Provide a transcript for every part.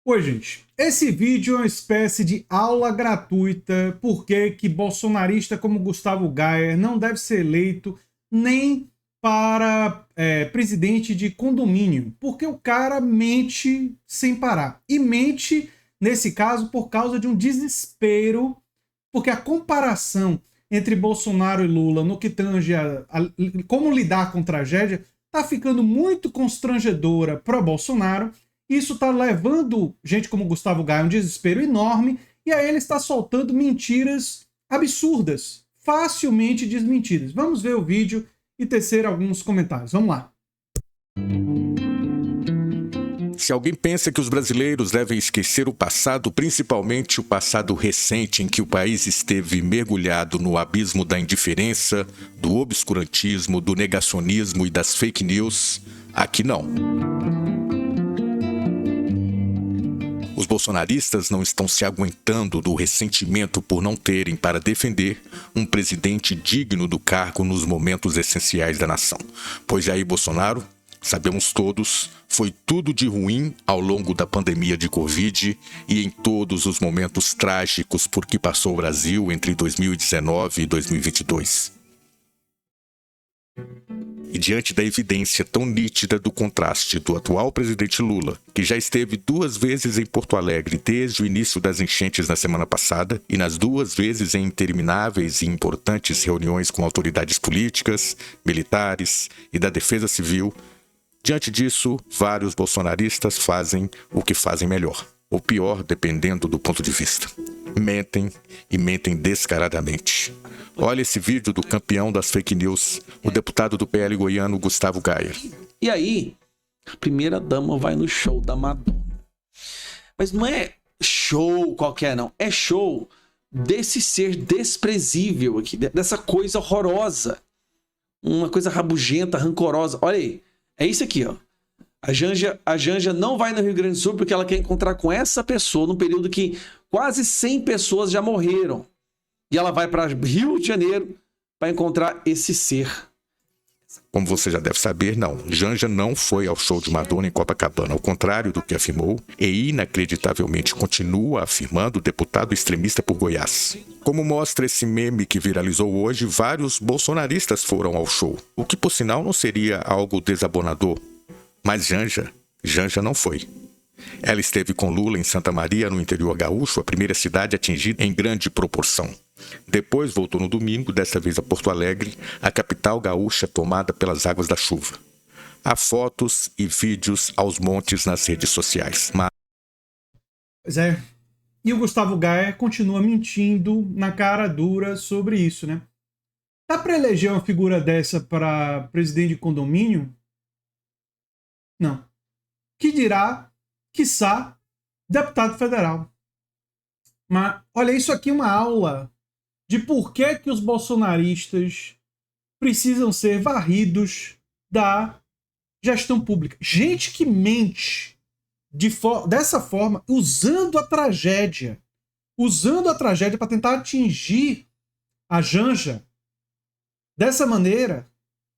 Oi, gente. Esse vídeo é uma espécie de aula gratuita porque que bolsonarista como Gustavo Gayer não deve ser eleito nem para presidente de condomínio, porque o cara mente sem parar. E mente, nesse caso, por causa de um desespero, porque a comparação entre Bolsonaro e Lula no que tange a como lidar com tragédia está ficando muito constrangedora para Bolsonaro. Isso está levando gente como Gustavo Gayer a um desespero enorme, e aí ele está soltando mentiras absurdas, facilmente desmentidas. Vamos ver o vídeo e tecer alguns comentários. Vamos lá. Se alguém pensa que os brasileiros devem esquecer o passado, principalmente o passado recente em que o país esteve mergulhado no abismo da indiferença, do obscurantismo, do negacionismo e das fake news, aqui não. Os bolsonaristas não estão se aguentando do ressentimento por não terem para defender um presidente digno do cargo nos momentos essenciais da nação. Pois Jair Bolsonaro, sabemos todos, foi tudo de ruim ao longo da pandemia de Covid e em todos os momentos trágicos por que passou o Brasil entre 2019 e 2022. E diante da evidência tão nítida do contraste do atual presidente Lula, que já esteve 2 vezes em Porto Alegre desde o início das enchentes na semana passada, e nas 2 vezes em intermináveis e importantes reuniões com autoridades políticas, militares e da Defesa Civil, diante disso, vários bolsonaristas fazem o que fazem melhor, ou pior, dependendo do ponto de vista. Mentem e mentem descaradamente. Olha esse vídeo do campeão das fake news, o deputado do PL goiano Gustavo Gayer. E aí, a primeira dama vai no show da Madonna. Mas não é show qualquer, não. É show desse ser desprezível aqui, dessa coisa horrorosa. Uma coisa rabugenta, rancorosa. Olha aí, é isso aqui, ó. A Janja não vai no Rio Grande do Sul porque ela quer encontrar com essa pessoa num período que quase 100 pessoas já morreram. E ela vai para Rio de Janeiro para encontrar esse ser. Como você já deve saber, não. Janja não foi ao show de Madonna em Copacabana, ao contrário do que afirmou, e inacreditavelmente continua afirmando o deputado extremista por Goiás. Como mostra esse meme que viralizou hoje, vários bolsonaristas foram ao show, o que por sinal não seria algo desabonador. Mas Janja não foi. Ela esteve com Lula em Santa Maria, no interior gaúcho, a primeira cidade atingida em grande proporção. Depois voltou no domingo, desta vez a Porto Alegre, a capital gaúcha tomada pelas águas da chuva. Há fotos e vídeos aos montes nas redes sociais. Pois é. E o Gustavo Gayer continua mentindo na cara dura sobre isso, né? Dá para eleger uma figura dessa para presidente de condomínio? Não. Que dirá, quiçá, deputado federal. Mas, olha, isso aqui é uma aula de por que os bolsonaristas precisam ser varridos da gestão pública. Gente que mente dessa forma, usando a tragédia para tentar atingir a Janja dessa maneira,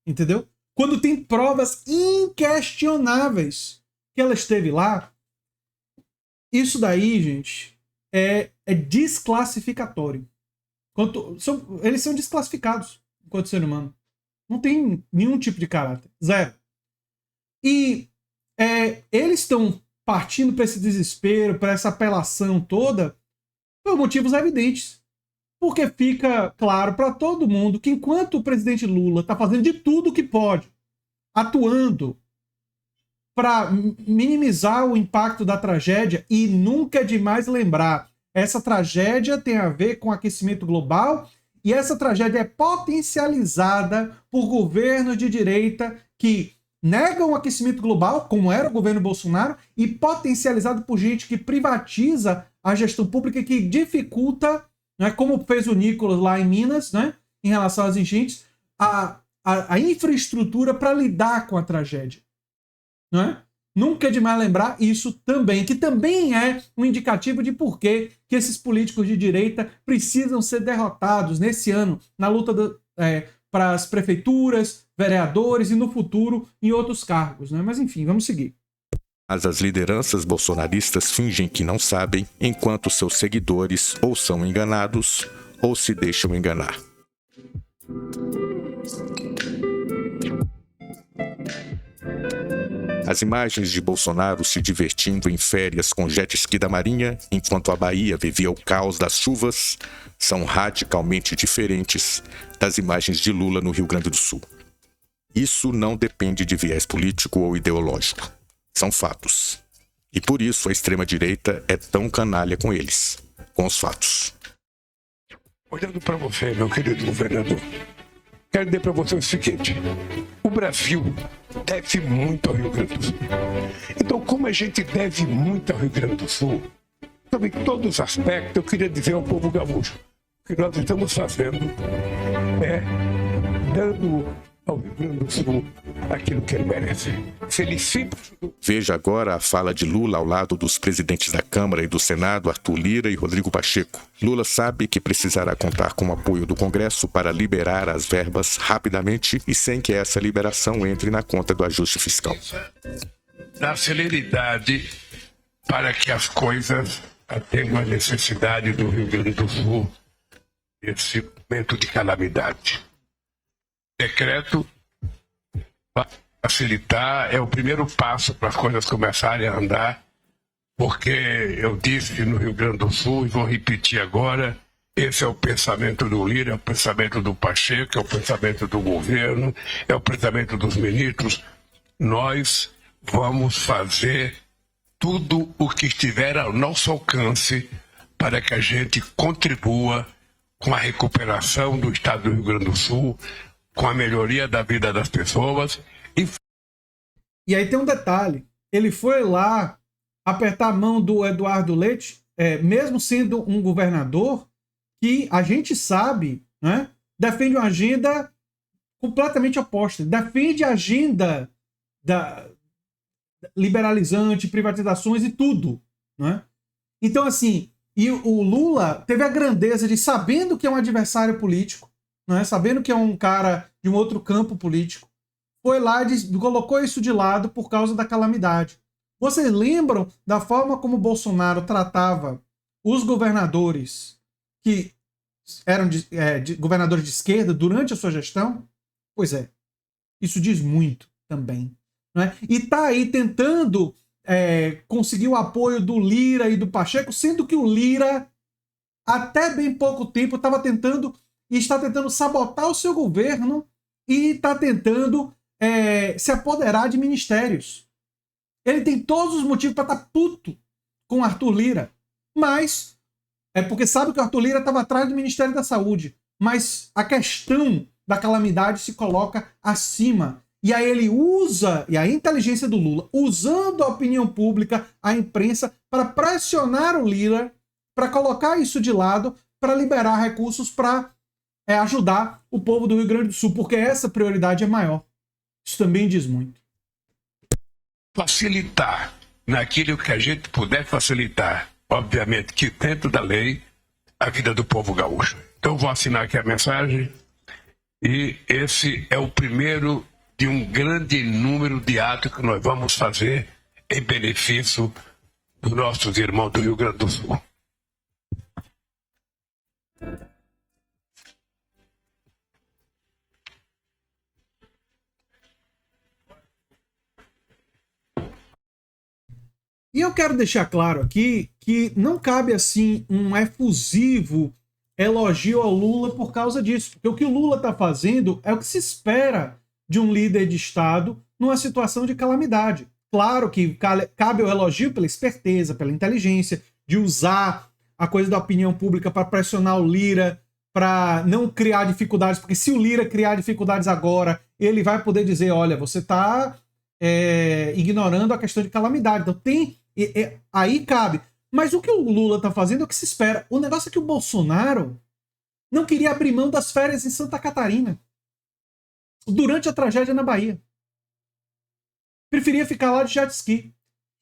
entendeu? Quando tem provas inquestionáveis que ela esteve lá, isso daí, gente, é desclassificatório. Eles são desclassificados enquanto ser humano. Não tem nenhum tipo de caráter. Zero. E eles estão partindo para esse desespero, para essa apelação toda, por motivos evidentes. Porque fica claro para todo mundo que enquanto o presidente Lula está fazendo de tudo o que pode, atuando para minimizar o impacto da tragédia, e nunca é demais lembrar, essa tragédia tem a ver com aquecimento global, e essa tragédia é potencializada por governos de direita que negam o aquecimento global, como era o governo Bolsonaro, e potencializado por gente que privatiza a gestão pública, que dificulta, né, como fez o Nicolas lá em Minas, né, em relação às enchentes, a infraestrutura para lidar com a tragédia. Não é? Nunca é demais lembrar isso também, que também é um indicativo de por que esses políticos de direita precisam ser derrotados nesse ano na luta para as prefeituras, vereadores e no futuro em outros cargos. Né? Mas enfim, vamos seguir. Mas as lideranças bolsonaristas fingem que não sabem, enquanto seus seguidores ou são enganados ou se deixam enganar. As imagens de Bolsonaro se divertindo em férias com jet ski da Marinha, enquanto a Bahia vivia o caos das chuvas, são radicalmente diferentes das imagens de Lula no Rio Grande do Sul. Isso não depende de viés político ou ideológico. São fatos. E por isso a extrema-direita é tão canalha com eles, com os fatos. Olhando para você, meu querido governador, quero dizer para você o seguinte: o Brasil deve muito ao Rio Grande do Sul. Então, como a gente deve muito ao Rio Grande do Sul, sobre todos os aspectos, eu queria dizer ao povo gaúcho que nós estamos fazendo é dando ao Rio Grande do Sul aquilo que ele merece. Se ele sempre... Veja agora a fala de Lula ao lado dos presidentes da Câmara e do Senado, Arthur Lira e Rodrigo Pacheco. Lula sabe que precisará contar com o apoio do Congresso para liberar as verbas rapidamente e sem que essa liberação entre na conta do ajuste fiscal. Dar celeridade para que as coisas atendam a necessidade do Rio Grande do Sul nesse momento de calamidade. Decreto para facilitar é o primeiro passo para as coisas começarem a andar, porque eu disse no Rio Grande do Sul e vou repetir agora, esse é o pensamento do Lira, é o pensamento do Pacheco, é o pensamento do governo, é o pensamento dos ministros. Nós vamos fazer tudo o que estiver ao nosso alcance para que a gente contribua com a recuperação do estado do Rio Grande do Sul, com a melhoria da vida das pessoas. E aí tem um detalhe, ele foi lá apertar a mão do Eduardo Leite, mesmo sendo um governador que a gente sabe, né, defende uma agenda completamente oposta, defende a agenda liberalizante, privatizações e tudo, né? Então assim, e o Lula teve a grandeza de, sabendo que é um adversário político, né, sabendo que é um cara de um outro campo político, foi lá e colocou isso de lado por causa da calamidade. Vocês lembram da forma como Bolsonaro tratava os governadores que eram governadores de esquerda durante a sua gestão? Pois é, isso diz muito também. Né? E tá aí tentando conseguir o apoio do Lira e do Pacheco, sendo que o Lira, até bem pouco tempo, estava tentando e está tentando sabotar o seu governo e está tentando se apoderar de ministérios. Ele tem todos os motivos para estar puto com Arthur Lira, mas é porque sabe que o Arthur Lira estava atrás do Ministério da Saúde, mas a questão da calamidade se coloca acima. E aí ele usa, e a inteligência do Lula, usando a opinião pública, a imprensa, para pressionar o Lira, para colocar isso de lado, para liberar recursos para ajudar o povo do Rio Grande do Sul, porque essa prioridade é maior. Isso também diz muito. Facilitar naquilo que a gente puder facilitar, obviamente que dentro da lei, a vida do povo gaúcho. Então eu vou assinar aqui a mensagem, e esse é o primeiro de um grande número de atos que nós vamos fazer em benefício dos nossos irmãos do Rio Grande do Sul. E eu quero deixar claro aqui que não cabe assim um efusivo elogio ao Lula por causa disso. Porque o que o Lula está fazendo é o que se espera de um líder de Estado numa situação de calamidade. Claro que cabe o elogio pela esperteza, pela inteligência, de usar a coisa da opinião pública para pressionar o Lira, para não criar dificuldades, porque se o Lira criar dificuldades agora, ele vai poder dizer, olha, você está ignorando a questão de calamidade. Então aí cabe. Mas o que o Lula está fazendo é o que se espera. O negócio é que o Bolsonaro não queria abrir mão das férias em Santa Catarina durante a tragédia na Bahia. Preferia ficar lá de jet ski.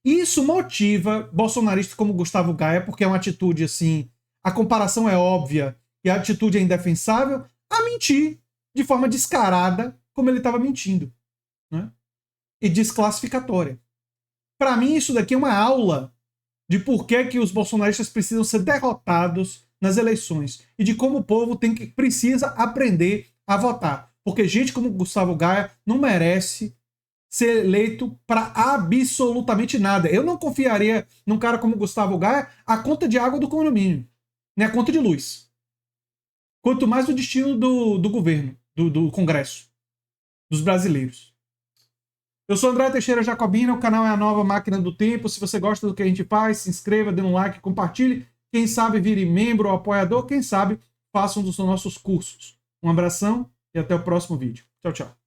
Isso motiva bolsonaristas como Gustavo Gaia, porque é uma atitude assim, a comparação é óbvia e a atitude é indefensável, a mentir de forma descarada como ele estava mentindo, né? E desclassificatória. Para mim, isso daqui é uma aula de por que os bolsonaristas precisam ser derrotados nas eleições e de como o povo precisa aprender a votar. Porque gente como Gustavo Gaia não merece ser eleito para absolutamente nada. Eu não confiaria num cara como Gustavo Gaia a conta de água do condomínio, nem a conta de luz. Quanto mais o destino do governo, do Congresso, dos brasileiros. Eu sou André Teixeira Jacobina, o canal é a Nova Máquina do Tempo. Se você gosta do que a gente faz, se inscreva, dê um like, compartilhe. Quem sabe vire membro ou apoiador, quem sabe faça um dos nossos cursos. Um abração e até o próximo vídeo. Tchau, tchau.